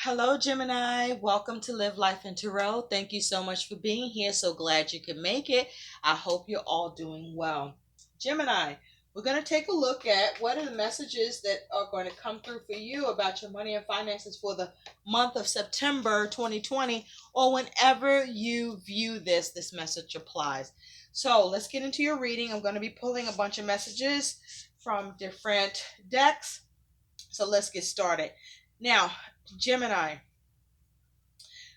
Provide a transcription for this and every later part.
Hello, Gemini. Welcome to Live Life in Tarot. Thank you so much for being here. So glad you could make it. I hope you're all doing well. Gemini, we're going to take a look at what are the messages that are going to come through for you about your money and finances for the month of September 2020, or whenever you view this message applies. So let's get into your reading. I'm going to be pulling a bunch of messages from different decks. So let's get started. Now, Gemini,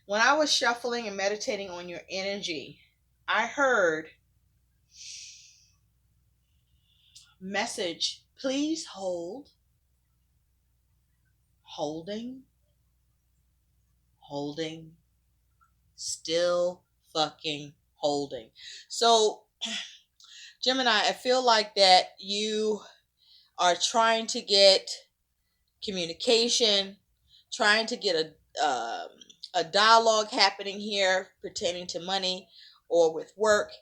when I was shuffling and meditating on your energy, I heard message, please hold, holding, holding, still fucking holding. So, Gemini, I feel like that you are trying to get communication, trying to get a dialogue happening here pertaining to money or with work,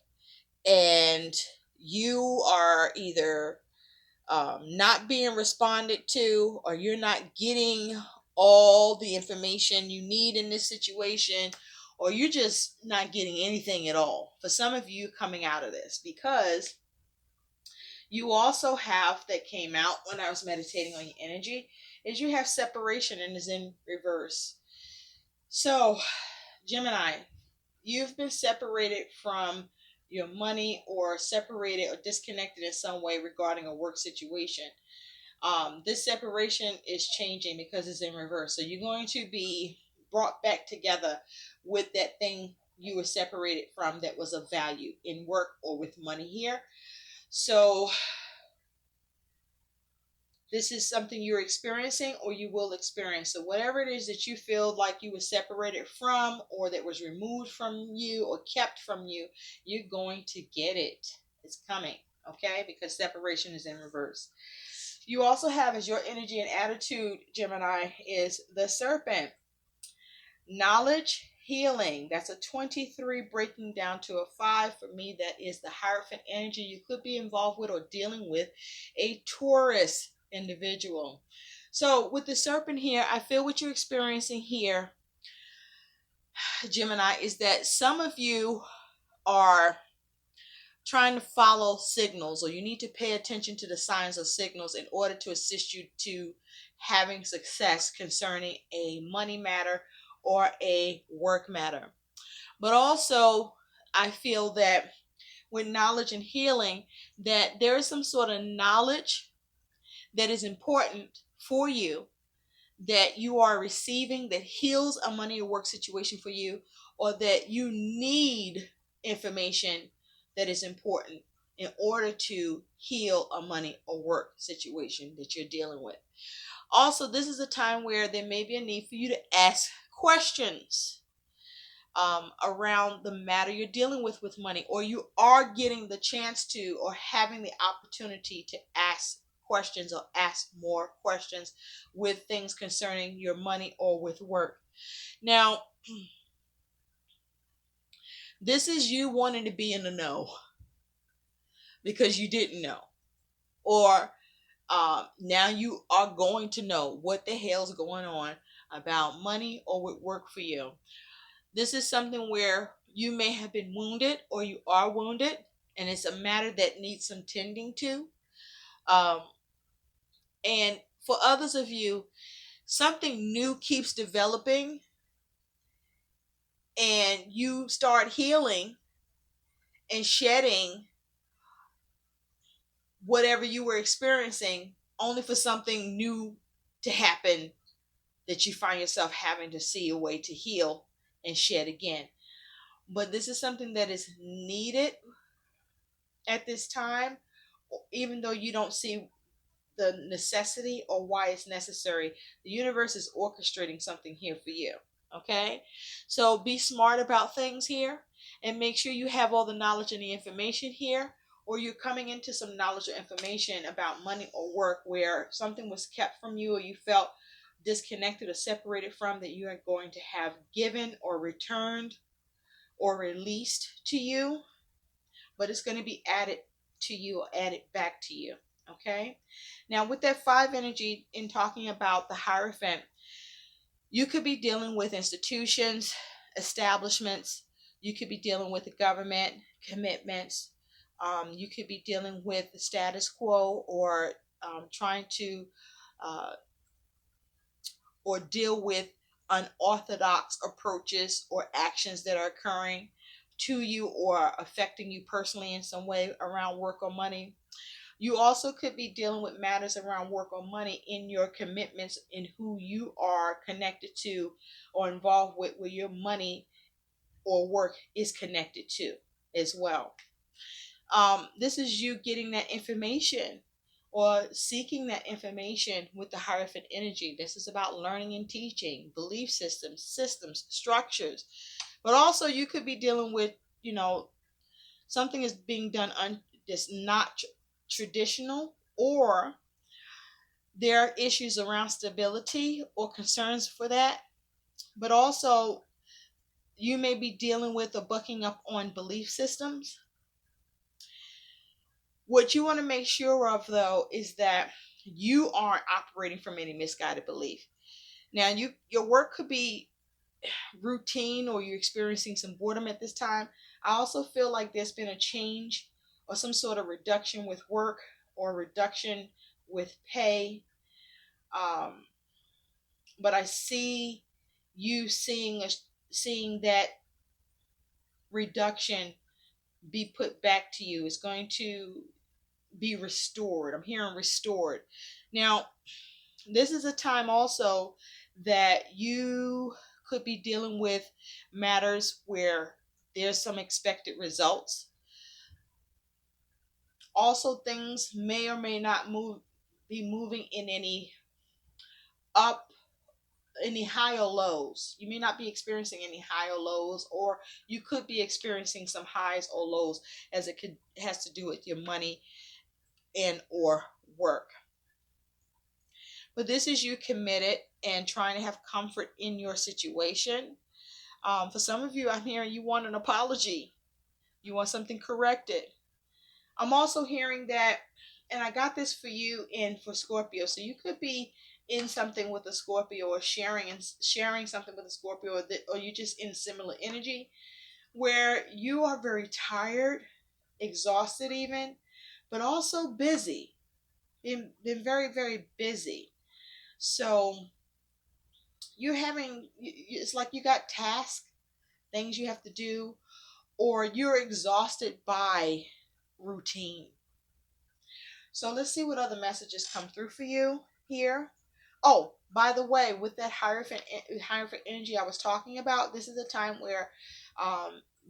and you are either not being responded to, or you're not getting all the information you need in this situation, or you're just not getting anything at all for some of you coming out of this, because you also have that came out when I was meditating on your energy is you have separation and is in reverse. So, Gemini, you've been separated from your money, or separated or disconnected in some way regarding a work situation. This separation is changing because it's in reverse. So you're going to be brought back together with that thing you were separated from that was of value in work or with money here. So this is something you're experiencing or you will experience. So whatever it is that you feel like you were separated from, or that was removed from you or kept from you, you're going to get it. It's coming, okay? Because separation is in reverse. You also have as your energy and attitude, Gemini, is the serpent. Knowledge, healing. That's a 23 breaking down to a 5. For me, that is the Hierophant energy. You could be involved with or dealing with a Taurus individual. So with the serpent here, I feel what you're experiencing here, Gemini, is that some of you are trying to follow signals, or you need to pay attention to the signs or signals in order to assist you to having success concerning a money matter or a work matter. But also, I feel that with knowledge and healing, that there is some sort of knowledge that is important for you that you are receiving that heals a money or work situation for you, or that you need information that is important in order to heal a money or work situation that you're dealing with. Also, this is a time where there may be a need for you to ask questions around the matter you're dealing with money, or you are getting the chance to, or having the opportunity to ask questions or ask more questions with things concerning your money or with work. Now, this is you wanting to be in the know because you didn't know, or now you are going to know what the hell's going on about money or with work for you. This is something where you may have been wounded, or you are wounded, and it's a matter that needs some tending to. Um, and for others of you, something new keeps developing, and you start healing and shedding whatever you were experiencing, only for something new to happen that you find yourself having to see a way to heal and shed again. But this is something that is needed at this time, even though you don't see the necessity or why it's necessary. The universe is orchestrating something here for you. Okay? So be smart about things here, and make sure you have all the knowledge and the information here, or you're coming into some knowledge or information about money or work where something was kept from you, or you felt disconnected or separated from, that you are going to have given or returned or released to you, but it's going to be added to you or added back to you. Okay? Now, with that 5 energy, in talking about the Hierophant, You could be dealing with institutions, establishments. You could be dealing with the government, commitments. You could be dealing with the status quo, or trying to uh, or deal with unorthodox approaches or actions that are occurring to you or affecting you personally in some way around work or money. You also could be dealing with matters around work or money in your commitments, in who you are connected to or involved with, where your money or work is connected to as well. This is you getting that information or seeking that information with the Hierophant energy. This is about learning and teaching, belief systems, structures. But also, you could be dealing with, something is being done that's not traditional, or there are issues around stability or concerns for that. But also, you may be dealing with or bucking up on belief systems. What you want to make sure of, though, is that you aren't operating from any misguided belief. Now, your work could be routine, or you're experiencing some boredom at this time. I also feel like there's been a change or some sort of reduction with work, or reduction with pay. Um, but I see you seeing that reduction be put back to you. It's going to be restored. I'm hearing restored. Now, this is a time also that you could be dealing with matters where there's some expected results. Also, things may or may not be moving in up any high or lows. You may not be experiencing any high or lows, or you could be experiencing some highs or lows, as has to do with your money and or work. But this is you committed and trying to have comfort in your situation. For some of you, I'm hearing you want an apology. You want something corrected. I'm also hearing that, and I got this for you and for Scorpio. So you could be in something with a Scorpio, or sharing something with a Scorpio, or you just in similar energy, where you are very tired, exhausted even, but also busy. Been very, very busy. So it's like you got tasks, things you have to do, or you're exhausted by routine. So let's see what other messages come through for you here. Oh, by the way, with that Hierophant energy I was talking about, this is a time where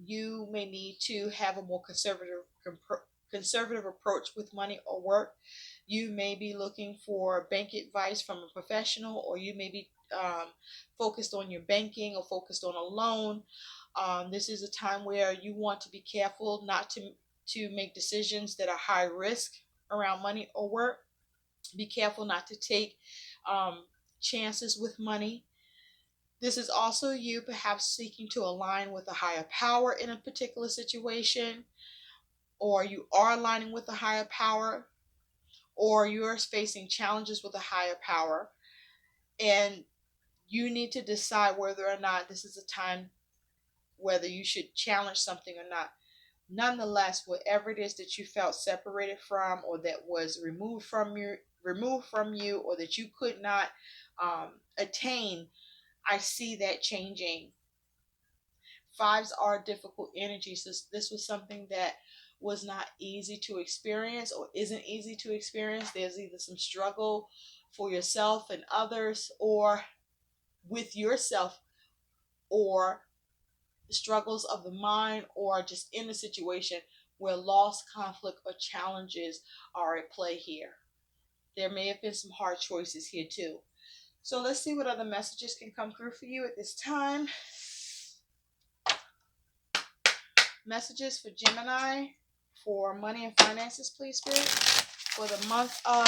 you may need to have a more conservative approach with money or work. You may be looking for bank advice from a professional, or you may be focused on your banking or focused on a loan. This is a time where you want to be careful not to make decisions that are high risk around money or work. Be careful not to take chances with money. This is also you perhaps seeking to align with a higher power in a particular situation, or you are aligning with a higher power, or you're facing challenges with a higher power, and you need to decide whether or not this is a time whether you should challenge something or not. Nonetheless, whatever it is that you felt separated from, or that was removed from you, or that you could not attain, I see that changing. Fives are difficult energies. This was something that was not easy to experience, or isn't easy to experience. There's either some struggle for yourself and others, or with yourself, or struggles of the mind, or just in a situation where loss, conflict, or challenges are at play here. There may have been some hard choices here too. So let's see what other messages can come through for you at this time. Messages for Gemini for money and finances, please, Spirit, for the month of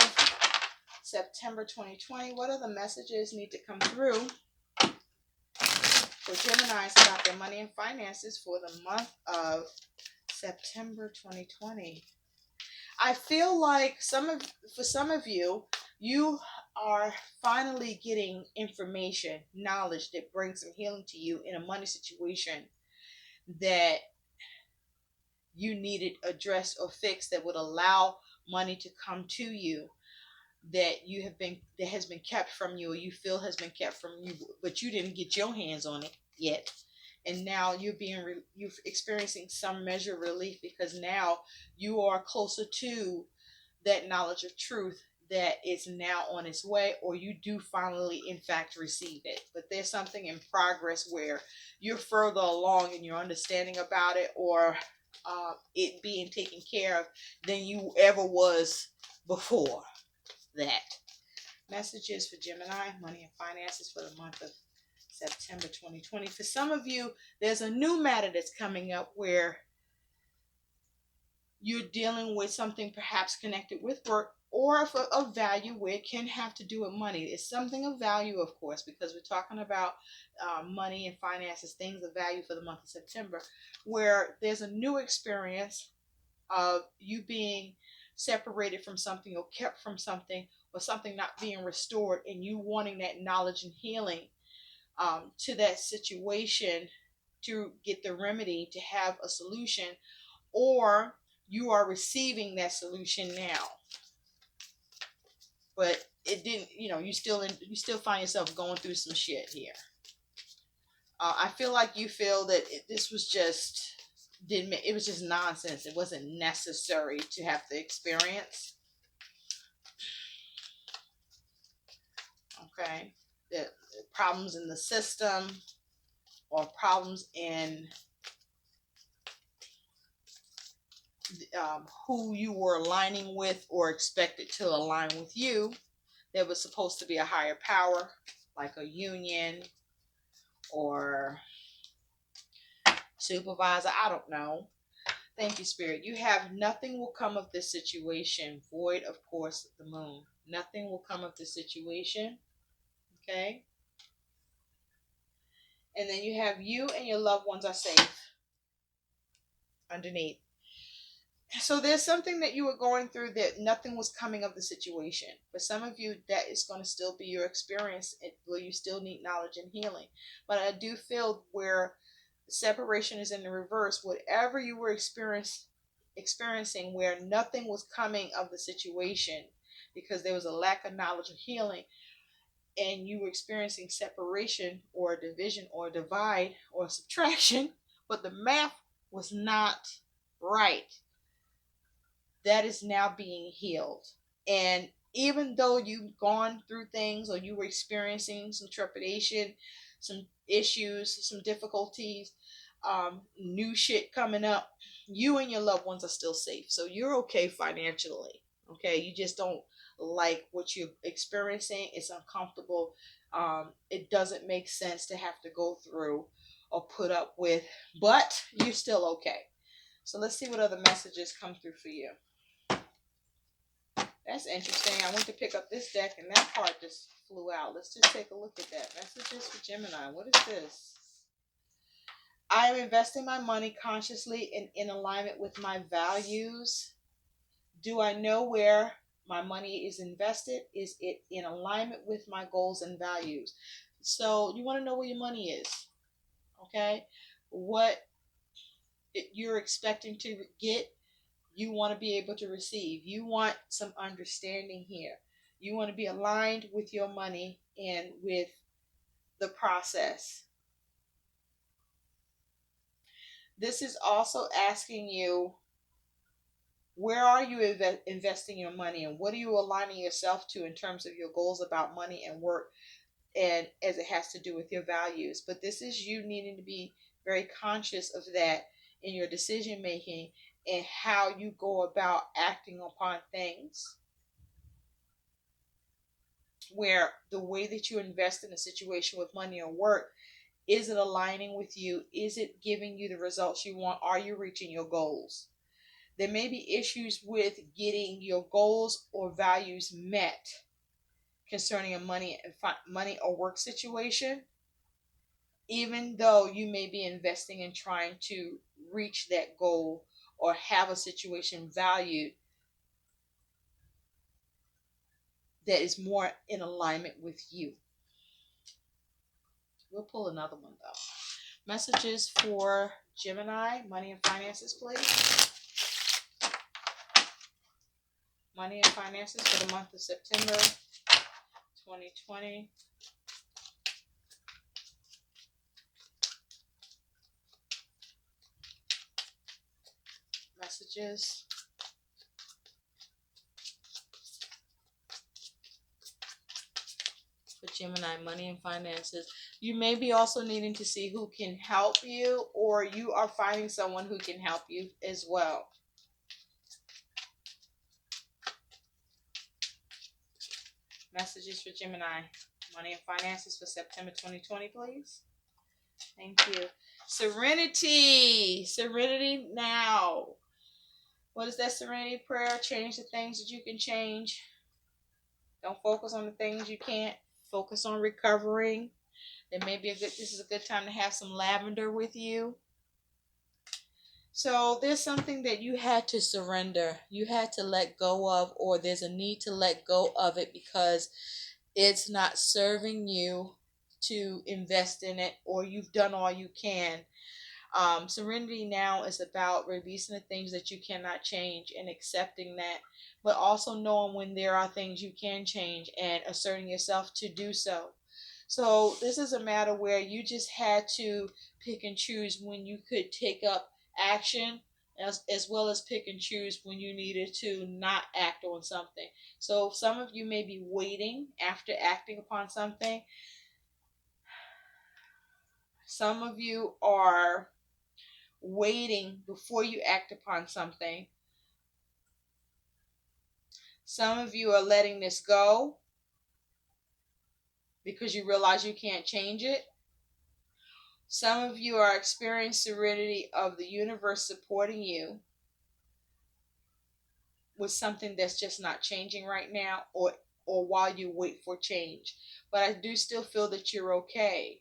September 2020. What other messages need to come through for Geminis about their money and finances for the month of September 2020? I feel like for some of you, you are finally getting information, knowledge that brings some healing to you in a money situation that you needed addressed or fixed, that would allow money to come to you, that has been kept from you, or you feel has been kept from you, but you didn't get your hands on it yet. And now you're experiencing some measure of relief, because now you are closer to that knowledge of truth that is now on its way, or you do finally in fact receive it. But there's something in progress where you're further along in your understanding about it, or it being taken care of than you ever was before that. Messages for Gemini, money and finances for the month of September 2020. For some of you, there's a new matter that's coming up where you're dealing with something perhaps connected with work, or of value, where it can have to do with money. It's something of value, of course, because we're talking about money and finances, things of value for the month of September, where there's a new experience of you being separated from something, or kept from something, or something not being restored, and you wanting that knowledge and healing to that situation, to get the remedy, to have a solution, or you are receiving that solution now, but it didn't, you still find yourself going through some shit here. I feel like you feel that this was just didn't it was just nonsense. It wasn't necessary to have the experience. Okay, the problems in the system, or problems in who you were aligning with, or expected to align with you. There was supposed to be a higher power, like a union or supervisor. I don't know. Thank you, Spirit. You have nothing will come of this situation. Void, of course, the moon. Nothing will come of this situation. Okay? And then you have you and your loved ones are safe underneath. So there's something that you were going through that nothing was coming of the situation. For some of you, that is going to still be your experience, where you still need knowledge and healing. But I do feel where separation is in the reverse. Whatever you were experiencing, where nothing was coming of the situation because there was a lack of knowledge of healing, and you were experiencing separation, or division, or divide, or subtraction, but the math was not right, that is now being healed. And even though you've gone through things, or you were experiencing some trepidation, some issues, some difficulties, new shit coming up, you and your loved ones are still safe. So you're okay financially. Okay, you just don't like what you're experiencing. It's uncomfortable. It doesn't make sense to have to go through or put up with, but you're still okay. So let's see what other messages come through for you. That's interesting. I went to pick up this deck and that card just flew out. Let's just take a look at that. Messages for Gemini. What is this? I am investing my money consciously and in alignment with my values. Do I know where my money is invested? Is it in alignment with my goals and values? So you want to know where your money is. Okay? What you're expecting to get, you want to be able to receive. You want some understanding here. You want to be aligned with your money and with the process. This is also asking you, where are you investing your money, and what are you aligning yourself to in terms of your goals about money and work, and as it has to do with your values. But this is you needing to be very conscious of that in your decision making, and how you go about acting upon things, where the way that you invest in a situation with money or work, is it aligning with you? Is it giving you the results you want? Are you reaching your goals? There may be issues with getting your goals or values met concerning a money or work situation, even though you may be investing in trying to reach that goal or have a situation valued. that is more in alignment with you. We'll pull another one though. Messages for Gemini, money and finances, please. Money and finances for the month of September 2020. Messages. For Gemini, money and finances. You may be also needing to see who can help you, or you are finding someone who can help you as well. Messages for Gemini, money and finances for September 2020, please. Thank you. Serenity. Serenity now. What is that serenity prayer? Change the things that you can change. Don't focus on the things you can't. Focus on recovering. It may be this is a good time to have some lavender with you. So there's something that you had to surrender. You had to let go of, or there's a need to let go of it because it's not serving you to invest in it, or you've done all you can. Serenity now is about releasing the things that you cannot change and accepting that, but also knowing when there are things you can change and asserting yourself to do so. So this is a matter where you just had to pick and choose when you could take up action, as well as pick and choose when you needed to not act on something. So some of you may be waiting after acting upon something. Some of you are waiting before you act upon something. Some of you are letting this go because you realize you can't change it. Some of you are experiencing serenity of the universe supporting you with something that's just not changing right now, or while you wait for change. But I do still feel that you're okay.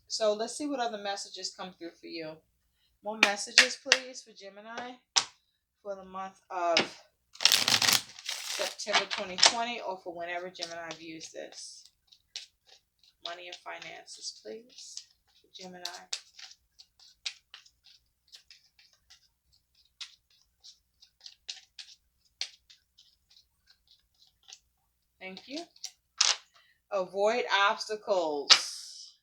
So let's see what other messages come through for you. More messages, please, for Gemini for the month of September 2020, or for whenever Gemini views this. Money and finances, please, for Gemini. Thank you. Avoid obstacles.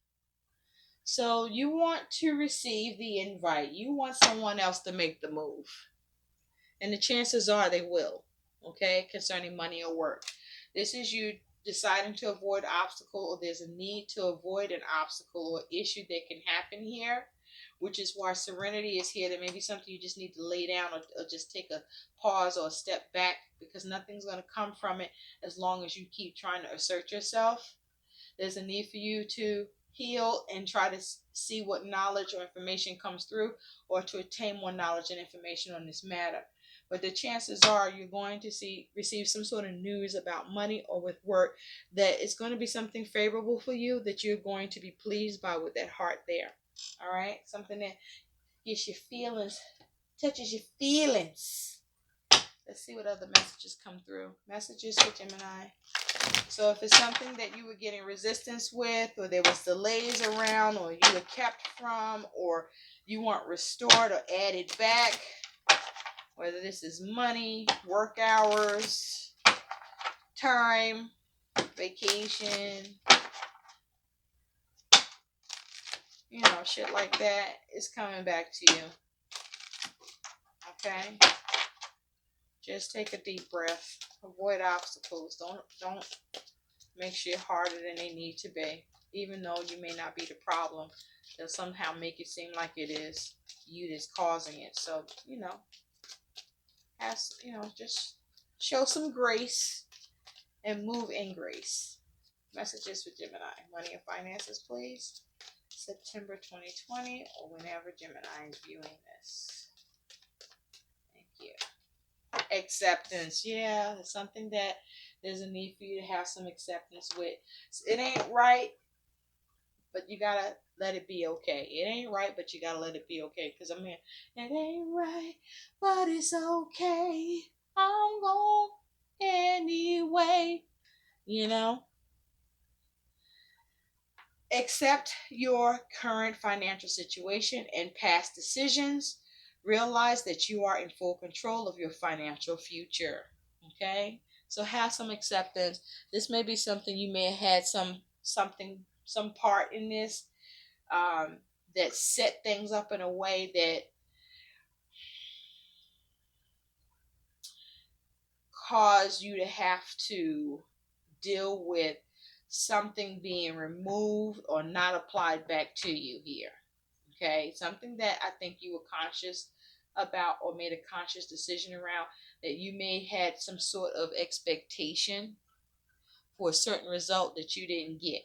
So you want to receive the invite. You want someone else to make the move. And the chances are they will, okay, concerning money or work. This is you deciding to avoid obstacle, or there's a need to avoid an obstacle or issue that can happen here, which is why serenity is here. There may be something you just need to lay down, or just take a pause or a step back, because nothing's going to come from it as long as you keep trying to assert yourself. There's a need for you to heal and try to see what knowledge or information comes through, or to attain more knowledge and information on this matter. But the chances are you're going to receive some sort of news about money or with work that is going to be something favorable for you, that you're going to be pleased by with that heart there. All right? Something that gets your feelings, touches your feelings. Let's see what other messages come through. Messages for Gemini. So if it's something that you were getting resistance with, or there was delays around, or you were kept from, or you weren't restored or added back, whether this is money, work hours, time, vacation, shit like that, is coming back to you. Okay? Just take a deep breath. Avoid obstacles. Don't make shit harder than they need to be. Even though you may not be the problem, they'll somehow make it seem like it is you that's causing it. So, just show some grace and move in grace. Messages for Gemini. Money and finances, please. September 2020, or whenever Gemini is viewing this. Thank you. Acceptance. Yeah, it's something that there's a need for you to have some acceptance with. It ain't right, but you gotta let it be okay. It ain't right, but you gotta let it be okay. Because it ain't right, but it's okay. I'm gone. anyway. You know, accept your current financial situation and past decisions. Realize that you are in full control of your financial future. Okay? So have some acceptance. This may be something you may have had some part in this, um, that set things up in a way that caused you to have to deal with something being removed or not applied back to you here. Okay, something that I think you were conscious about or made a conscious decision around, that you may had some sort of expectation for a certain result that you didn't get.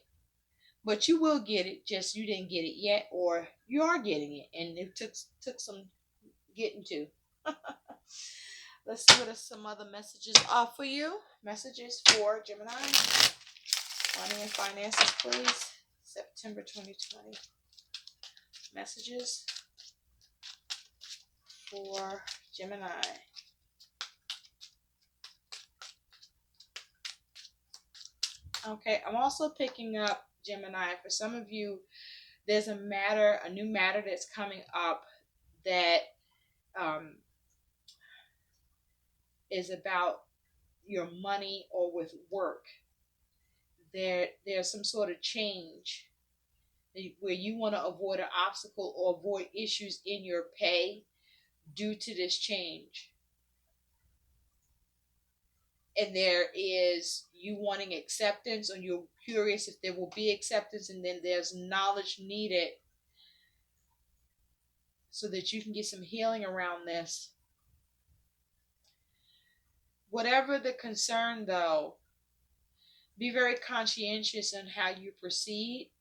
But you will get it, just you didn't get it yet, or you are getting it, and it took some getting to. Let's see what some other messages are for you. Messages for Gemini. Money and finances, please. September 2020. Messages for Gemini. Okay, I'm also picking up Gemini. For some of you, there's a new matter that's coming up that um, is about your money or with work. There's some sort of change where you want to avoid an obstacle or avoid issues in your pay due to this change. And there is you wanting acceptance, or you're curious if there will be acceptance, and then there's knowledge needed so that you can get some healing around this. Whatever the concern, though, be very conscientious in how you proceed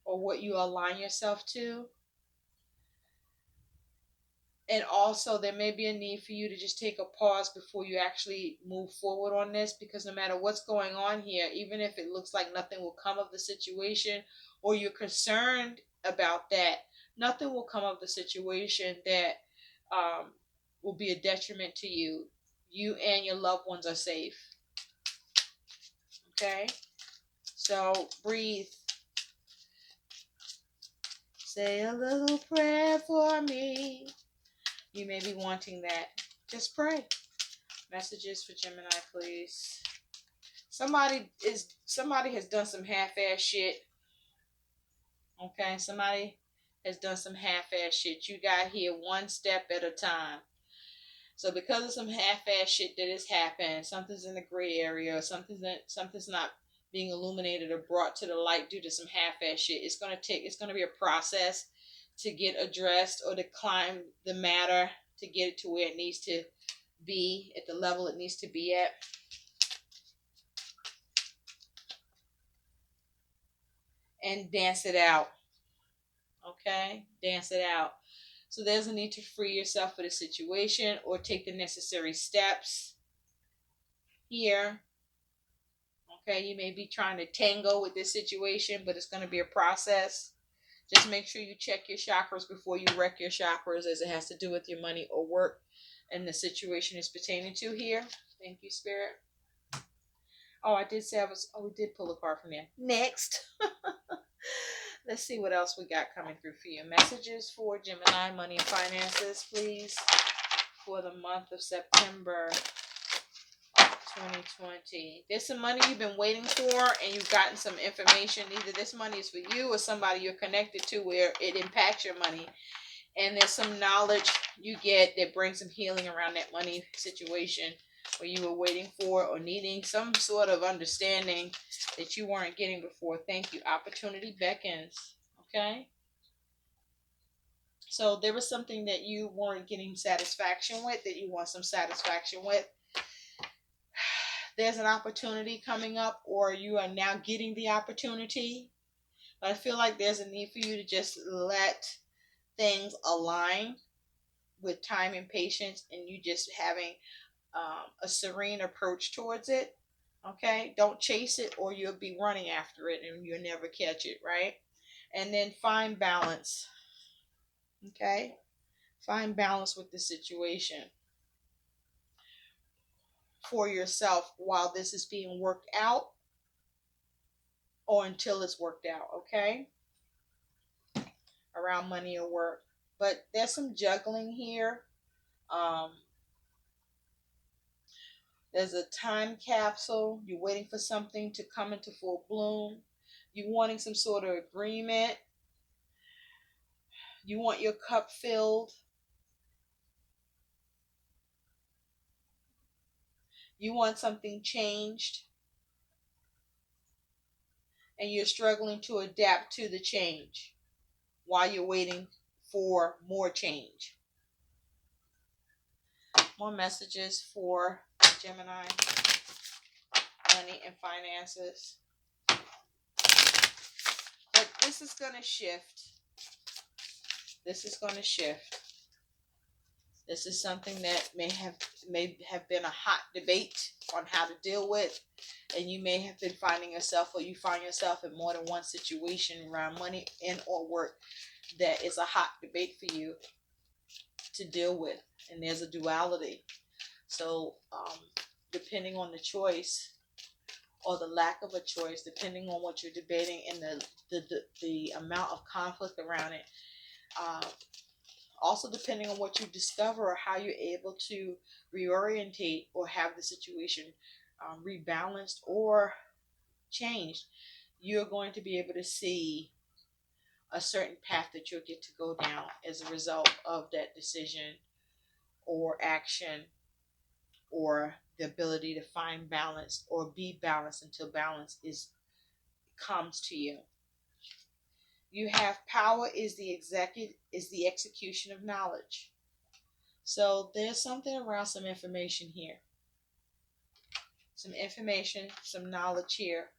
or what you align yourself to. And also, there may be a need for you to just take a pause before you actually move forward on this, because no matter what's going on here, even if it looks like nothing will come of the situation, or you're concerned about that, nothing will come of the situation that will be a detriment to you. You and your loved ones are safe. Okay? So breathe. Say a little prayer for me. You may be wanting that. Just pray. Messages for Gemini, please. Somebody has done some half-ass shit. Okay, somebody has done some half-ass shit. You got here one step at a time. So because of some half-ass shit that has happened, something's in the gray area, or something's not being illuminated or brought to the light due to some half-ass shit. It's gonna be a process to get addressed, or to climb the matter to get it to where it needs to be, at the level it needs to be at. And dance it out. Okay? Dance it out. So there's a need to free yourself of the situation or take the necessary steps here. Okay? You may be trying to tango with this situation, but it's going to be a process. Just make sure you check your chakras before you wreck your chakras, as it has to do with your money or work and the situation is pertaining to here. Thank you, Spirit. Oh, I did say we did pull a card from there. Next. Let's see what else we got coming through for you. Messages for Gemini, money and finances, please, for the month of September 2020. There's some money you've been waiting for, and you've gotten some information. Either this money is for you or somebody you're connected to where it impacts your money. And there's some knowledge you get that brings some healing around that money situation where you were waiting for or needing some sort of understanding that you weren't getting before. Thank you. Opportunity beckons. Okay? So there was something that you weren't getting satisfaction with, that you want some satisfaction with. There's an opportunity coming up, or you are now getting the opportunity. But I feel like there's a need for you to just let things align with time and patience, and you just having a serene approach towards it. Okay, don't chase it, or you'll be running after it and you'll never catch it, right? And then find balance. Okay, find balance with the situation. for yourself while this is being worked out or until it's worked out, okay? Around money or work. But there's some juggling here. Um, there's a time capsule. You're waiting for something to come into full bloom. You're wanting some sort of agreement. You want your cup filled. You want something changed. And you're struggling to adapt to the change while you're waiting for more change. More messages for Gemini, money and finances. But this is going to shift. This is going to shift. This is something that may have been a hot debate on how to deal with, and you may have been finding yourself, or you find yourself in more than one situation around money and or work that is a hot debate for you to deal with, and there's a duality. So depending on the choice or the lack of a choice, depending on what you're debating and the amount of conflict around it, also depending on what you discover or how you're able to reorientate or have the situation rebalanced or changed, you're going to be able to see a certain path that you'll get to go down as a result of that decision or action, or the ability to find balance or be balanced until balance comes to you. You have power is the execution of knowledge. So there's something around some information here. Some information, some knowledge here.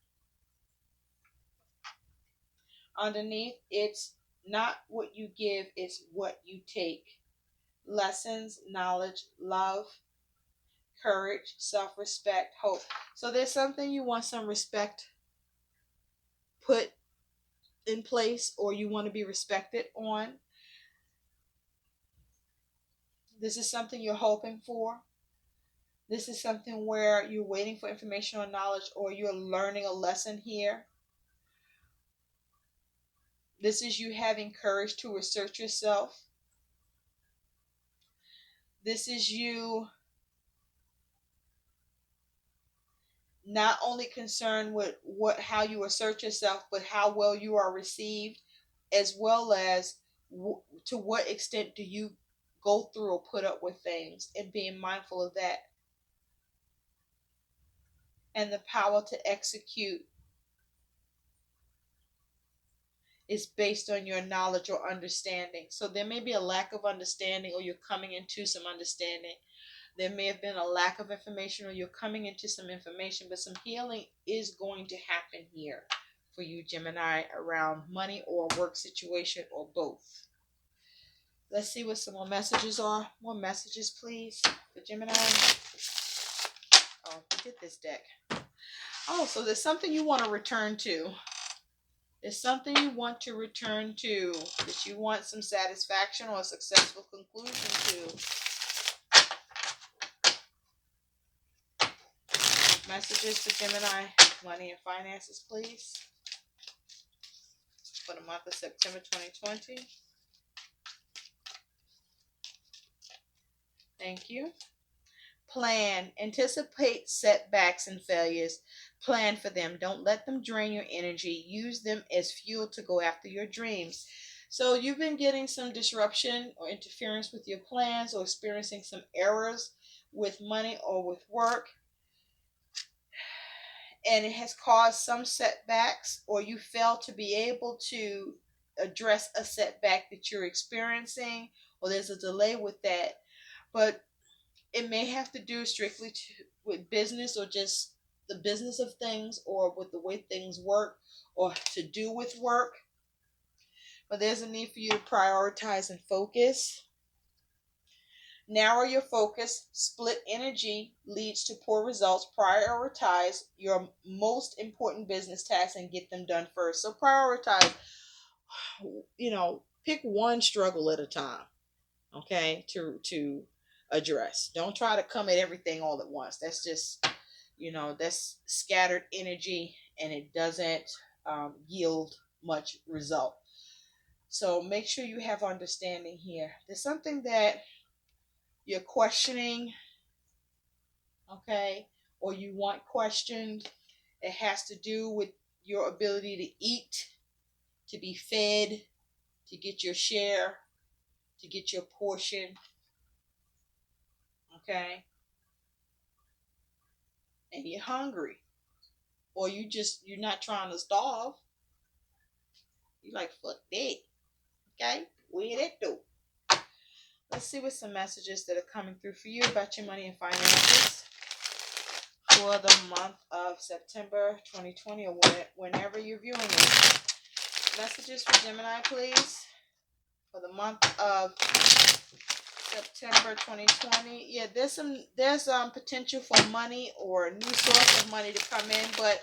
Underneath, it's not what you give, it's what you take. Lessons, knowledge, love, courage, self-respect, hope. So there's something you want some respect put in place, or you want to be respected on. This is something you're hoping for. This is something where you're waiting for information or knowledge, or you're learning a lesson here. This is you having courage to assert yourself. This is you not only concerned with how you assert yourself, but how well you are received, as well as to what extent do you go through or put up with things, and being mindful of that. And the power to execute is based on your knowledge or understanding. So there may be a lack of understanding, or you're coming into some understanding. There may have been a lack of information, or you're coming into some information, but some healing is going to happen here for you, Gemini, around money or work situation, or both. Let's see what some more messages are. More messages, please, for Gemini. Oh, we did this deck. Oh, so there's something you want to return to. There's something you want to return to, that you want some satisfaction or a successful conclusion to. Messages for Gemini, money and finances, please, for the month of September 2020. Thank you. Plan. Anticipate setbacks and failures. Plan for them. Don't let them drain your energy. Use them as fuel to go after your dreams. So you've been getting some disruption or interference with your plans, or experiencing some errors with money or with work. And it has caused some setbacks, or you fail to be able to address a setback that you're experiencing, or there's a delay with that. But it may have to do strictly with business, or just the business of things, or with the way things work, or to do with work. But there's a need for you to prioritize and focus. Narrow your focus. Split energy leads to poor results. Prioritize your most important business tasks and get them done first. So prioritize, pick one struggle at a time, okay, to address. Don't try to come at everything all at once. That's just, that's scattered energy, and it doesn't yield much result. So make sure you have understanding here. There's something that you're questioning, okay, or you want questioned. It has to do with your ability to eat, to be fed, to get your share, to get your portion, okay? And you're hungry, or you're not trying to starve. You like, fuck that, okay? Where that do? Let's see what some messages that are coming through for you about your money and finances for the month of September 2020, or whenever you're viewing this. Messages for Gemini, please, for the month of September 2020. Yeah, there's potential for money or a new source of money to come in, but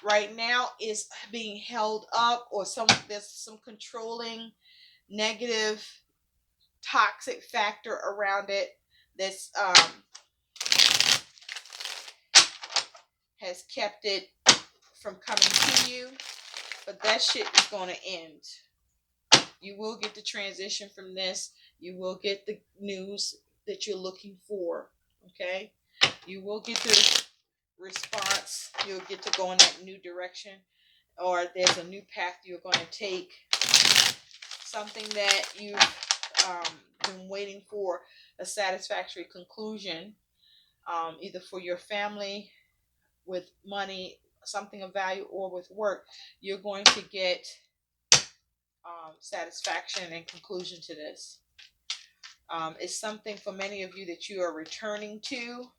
right now it's being held up, or there's some controlling, negative, toxic factor around it that's has kept it from coming to you. But that shit is going to end. You will get the transition from this. You will get the news that you're looking for. Okay? You will get the response. You'll get to go in that new direction. Or there's a new path you're going to take. Something that you've been waiting for a satisfactory conclusion. Either for your family, with money, something of value, or with work. You're going to get satisfaction and conclusion to this. It's something for many of you that you are returning to,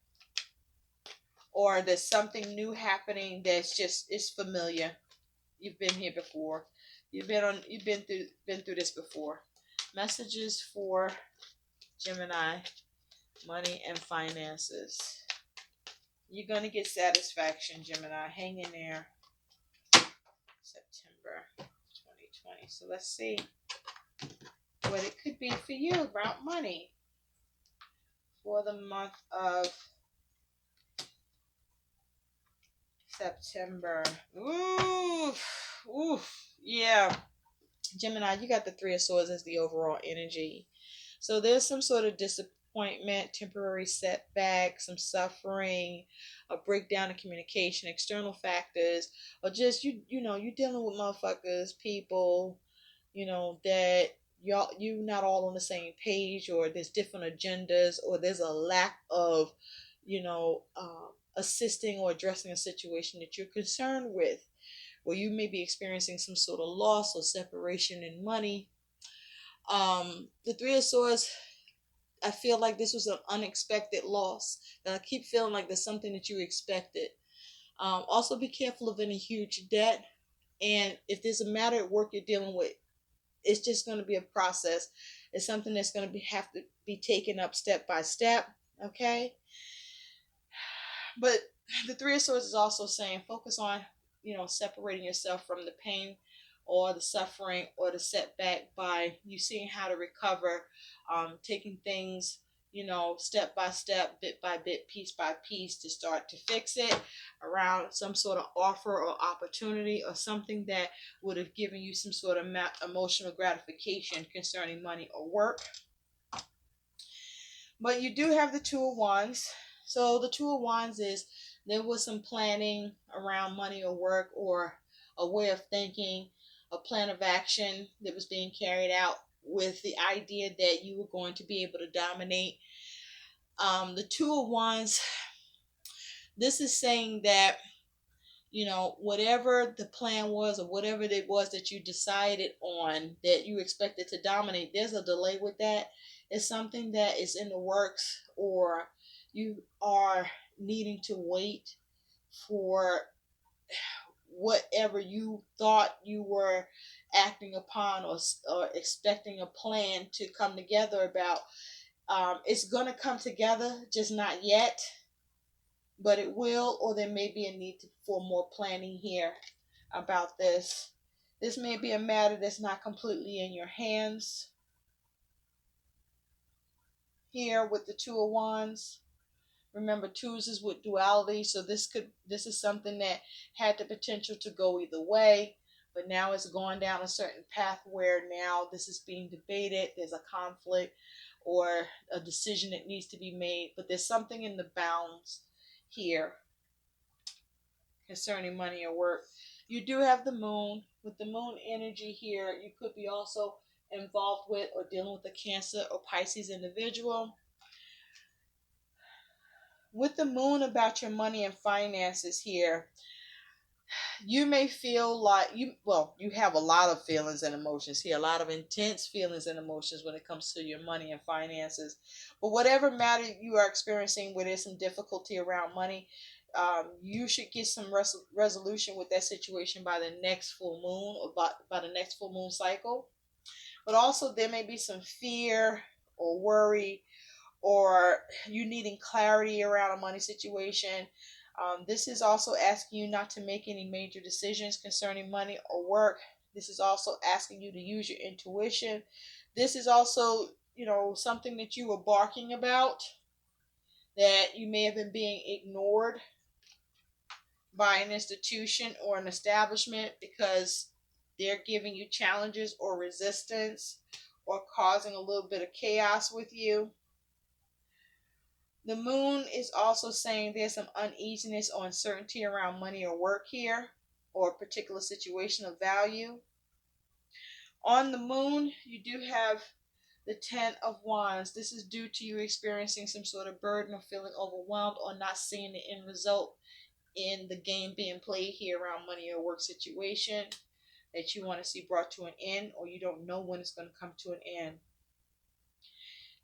or there's something new happening that's just is familiar. You've been here before. You've been through this before. Messages for Gemini, money and finances. You're gonna get satisfaction, Gemini. Hang in there. September 2020. So let's see what it could be for you about money for the month of September. Ooh, yeah. Gemini, you got the Three of Swords as the overall energy. So there's some sort of disappointment, temporary setback, some suffering, a breakdown in communication, external factors, or just you're dealing with motherfuckers, people, that you not all on the same page, or there's different agendas, or there's a lack of, assisting or addressing a situation that you're concerned with, where you may be experiencing some sort of loss or separation in money. The Three of Swords, I feel like this was an unexpected loss. And I keep feeling like there's something that you expected. Also, be careful of any huge debt. And if there's a matter at work you're dealing with, it's just going to be a process. It's something that's going to have to be taken up step by step. Okay. But the Three of Swords is also saying focus on, separating yourself from the pain or the suffering or the setback by you seeing how to recover, taking things, step by step, bit by bit, piece by piece to start to fix it around some sort of offer or opportunity or something that would have given you some sort of emotional gratification concerning money or work. But you do have the Two of Wands. So the Two of Wands is there was some planning around money or work, or a way of thinking, a plan of action that was being carried out with the idea that you were going to be able to dominate. The Two of Wands, this is saying that, whatever the plan was or whatever it was that you decided on that you expected to dominate, there's a delay with that. It's something that is in the works, or you are needing to wait for whatever you thought you were acting upon, or expecting a plan to come together about. It's going to come together, just not yet, but it will, or there may be a need for more planning here about this. This may be a matter that's not completely in your hands. here with the Two of Wands. Remember, twos is with duality, so this is something that had the potential to go either way, but now it's going down a certain path where now this is being debated. There's a conflict or a decision that needs to be made, but there's something in the bounds here concerning money or work. You do have the moon. With the moon energy here, you could be also involved with or dealing with a Cancer or Pisces individual. With the moon about your money and finances here, you may feel like you have a lot of feelings and emotions here, a lot of intense feelings and emotions when it comes to your money and finances. But whatever matter you are experiencing where there's some difficulty around money, you should get some resolution with that situation by the next full moon, or by the next full moon cycle. But also there may be some fear or worry, or you needing clarity around a money situation. This is also asking you not to make any major decisions concerning money or work. This is also asking you to use your intuition. This is also, something that you were barking about that you may have been being ignored by an institution or an establishment because they're giving you challenges or resistance or causing a little bit of chaos with you. The moon is also saying there's some uneasiness or uncertainty around money or work here, or a particular situation of value. On the moon, you do have the Ten of Wands. This is due to you experiencing some sort of burden or feeling overwhelmed or not seeing the end result in the game being played here around money or work situation that you want to see brought to an end, or you don't know when it's going to come to an end.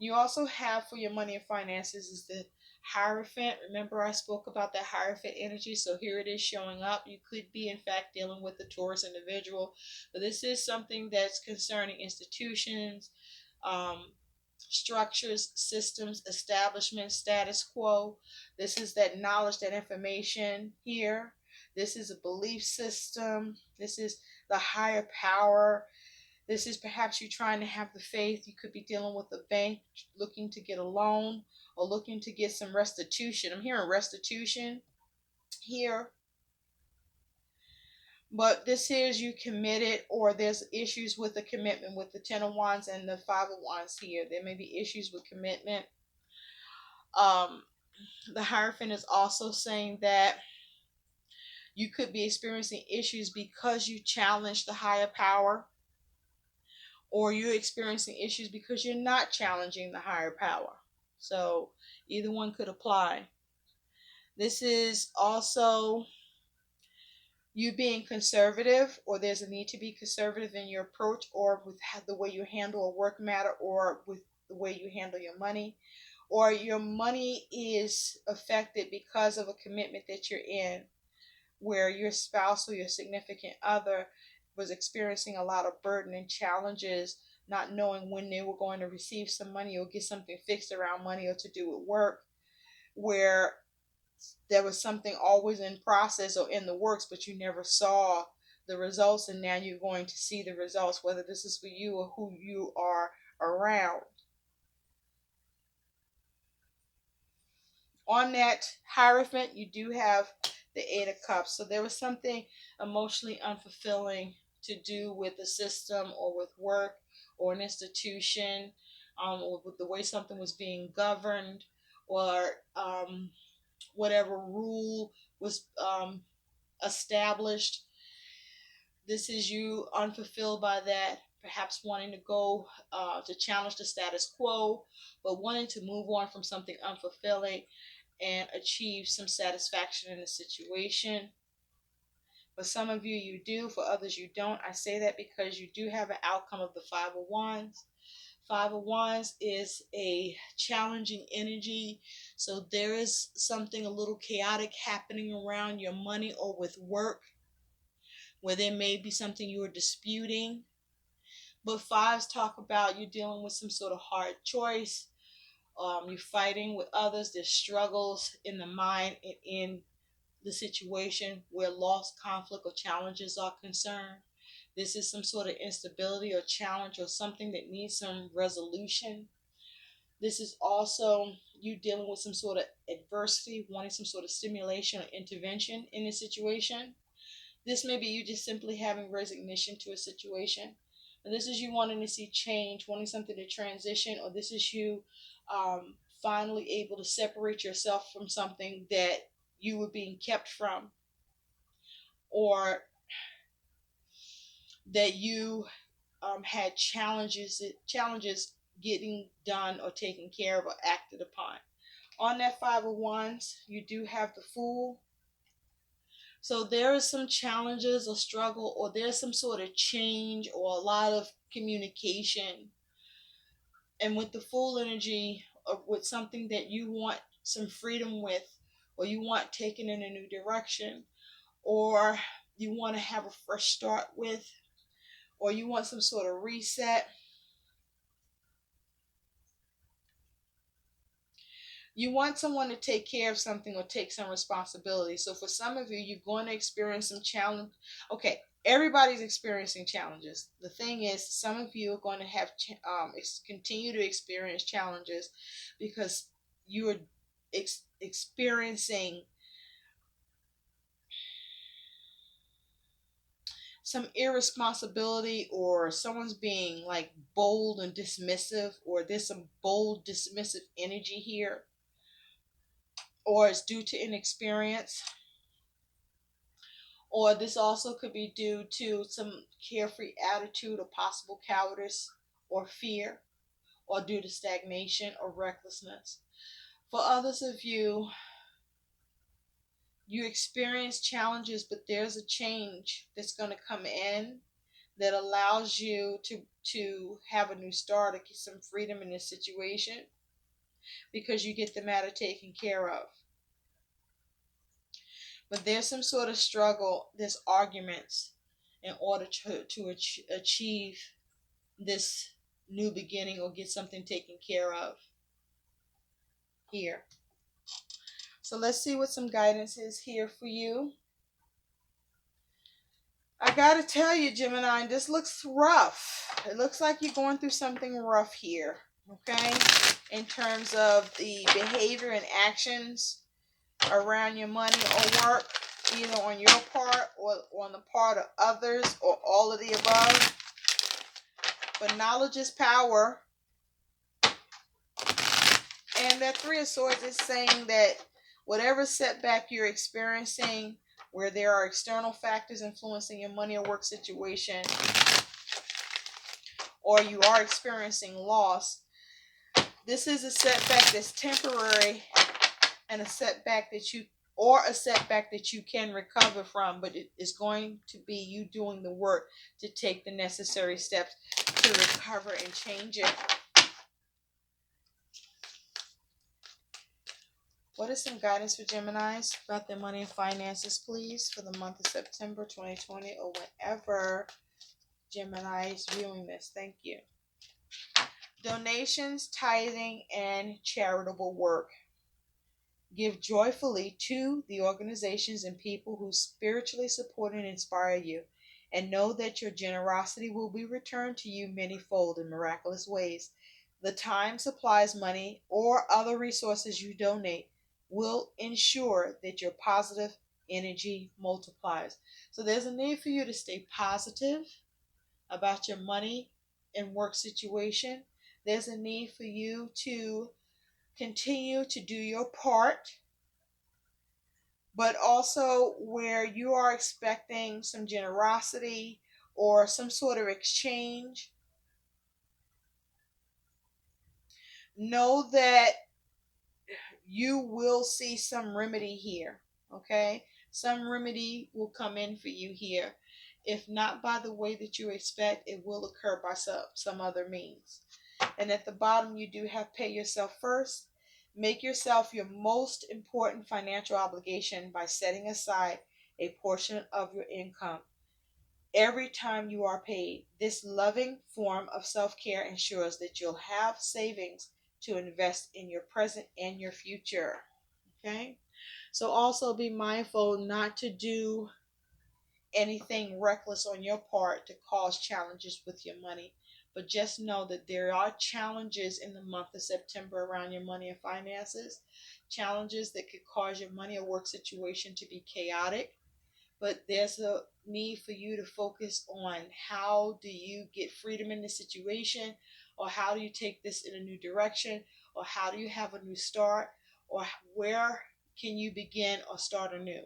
You also have for your money and finances is the Hierophant. Remember, I spoke about that Hierophant energy, so here it is showing up. You could be, in fact, dealing with the Taurus individual, but this is something that's concerning institutions, structures, systems, establishments, status quo. This is that knowledge, that information here. This is a belief system. This is the higher power. This is perhaps you trying to have the faith. You could be dealing with a bank looking to get a loan or looking to get some restitution. I'm hearing restitution here. But this is you committed, or there's issues with the commitment with the Ten of Wands and the Five of Wands here. There may be issues with commitment. Um, the Hierophant is also saying that you could be experiencing issues because you challenge the higher power, or you're experiencing issues because you're not challenging the higher power. So either one could apply. This is also you being conservative, or there's a need to be conservative in your approach, or with the way you handle a work matter, or with the way you handle your money, or your money is affected because of a commitment that you're in where your spouse or your significant other was experiencing a lot of burden and challenges, not knowing when they were going to receive some money or get something fixed around money or to do with work, where there was something always in process or in the works, but you never saw the results, and now you're going to see the results, whether this is for you or who you are around. On that Hierophant, you do have the Eight of Cups. So there was something emotionally unfulfilling to do with the system or with work or an institution, or with the way something was being governed, or whatever rule was established. This is you unfulfilled by that, perhaps wanting to go to challenge the status quo, but wanting to move on from something unfulfilling and achieve some satisfaction in the situation. For some of you, you do. For others, you don't. I say that because you do have an outcome of the Five of Wands. Five of Wands is a challenging energy. So there is something a little chaotic happening around your money or with work, where there may be something you are disputing. But fives talk about you dealing with some sort of hard choice. You're fighting with others. There's struggles in the mind and in the situation where loss, conflict, or challenges are concerned. This is some sort of instability or challenge or something that needs some resolution. This is also you dealing with some sort of adversity, wanting some sort of stimulation or intervention in a situation. This may be you just simply having resignation to a situation. And this is you wanting to see change, wanting something to transition, or this is you finally able to separate yourself from something that you were being kept from, or that you had challenges getting done or taken care of or acted upon. On that Five of Wands, you do have the Fool. So there is some challenges or struggle, or there's some sort of change or a lot of communication. And with the Fool energy, or with something that you want some freedom with, or you want taken in a new direction, or you want to have a fresh start with, or you want some sort of reset. You want someone to take care of something or take some responsibility. So for some of you, you're going to experience some challenge. Okay, everybody's experiencing challenges. The thing is, some of you are going to have continue to experience challenges because you are experiencing some irresponsibility, or someone's being like bold and dismissive, or there's some bold dismissive energy here, or it's due to inexperience, or this also could be due to some carefree attitude or possible cowardice or fear, or due to stagnation or recklessness. For others of you, you experience challenges, but there's a change that's going to come in that allows you to have a new start, to get some freedom in this situation, because you get the matter taken care of. But there's some sort of struggle, there's arguments in order to achieve this new beginning or get something taken care of here. So let's see what some guidance is here for you. I gotta tell you, Gemini, this looks rough. It looks like you're going through something rough here, okay? In terms of the behavior and actions around your money or work, either on your part or on the part of others, or all of the above. But knowledge is power. And that Three of Swords is saying that whatever setback you're experiencing, where there are external factors influencing your money or work situation, or you are experiencing loss, this is a setback that's temporary, and a setback that you can recover from, but it is going to be you doing the work to take the necessary steps to recover and change it. What is some guidance for Geminis about their money and finances, please, for the month of September 2020, or whenever Gemini is viewing this? Thank you. Donations, tithing, and charitable work. Give joyfully to the organizations and people who spiritually support and inspire you, and know that your generosity will be returned to you manyfold in miraculous ways. The time, supplies, money, or other resources you donate will ensure that your positive energy multiplies. So there's a need for you to stay positive about your money and work situation. There's a need for you to continue to do your part, but also where you are expecting some generosity or some sort of exchange, know that you will see some remedy here, okay? Some remedy will come in for you here. If not by the way that you expect, it will occur by some other means. And at the bottom, you do have pay yourself first. Make yourself your most important financial obligation by setting aside a portion of your income every time you are paid. This loving form of self-care ensures that you'll have savings to invest in your present and your future. Okay? So also be mindful not to do anything reckless on your part to cause challenges with your money. But just know that there are challenges in the month of September around your money and finances, challenges that could cause your money or work situation to be chaotic. But there's a need for you to focus on how do you get freedom in this situation, or how do you take this in a new direction, or how do you have a new start, or where can you begin or start anew.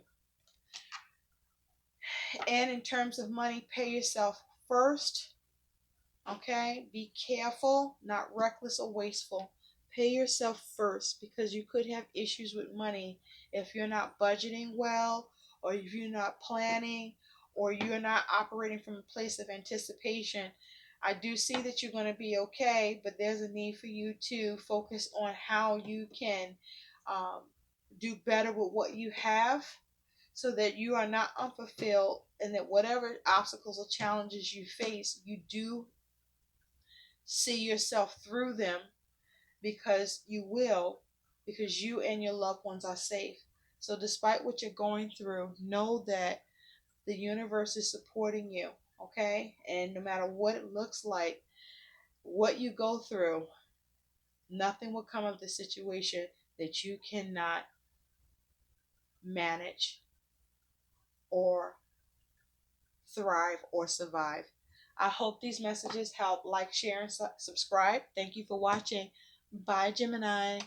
And in terms of money, pay yourself first. Okay, be careful, not reckless or wasteful. Pay yourself first, because you could have issues with money if you're not budgeting well, or if you're not planning, or you're not operating from a place of anticipation. I do see that you're going to be okay, but there's a need for you to focus on how you can um, do better with what you have, so that you are not unfulfilled, and that whatever obstacles or challenges you face, you do see yourself through them, because you will, because you and your loved ones are safe. So despite what you're going through, know that the universe is supporting you, okay? And no matter what it looks like, what you go through, nothing will come of the situation that you cannot manage or thrive or survive. I hope these messages help. Like, share, and subscribe. Thank you for watching. Bye, Gemini.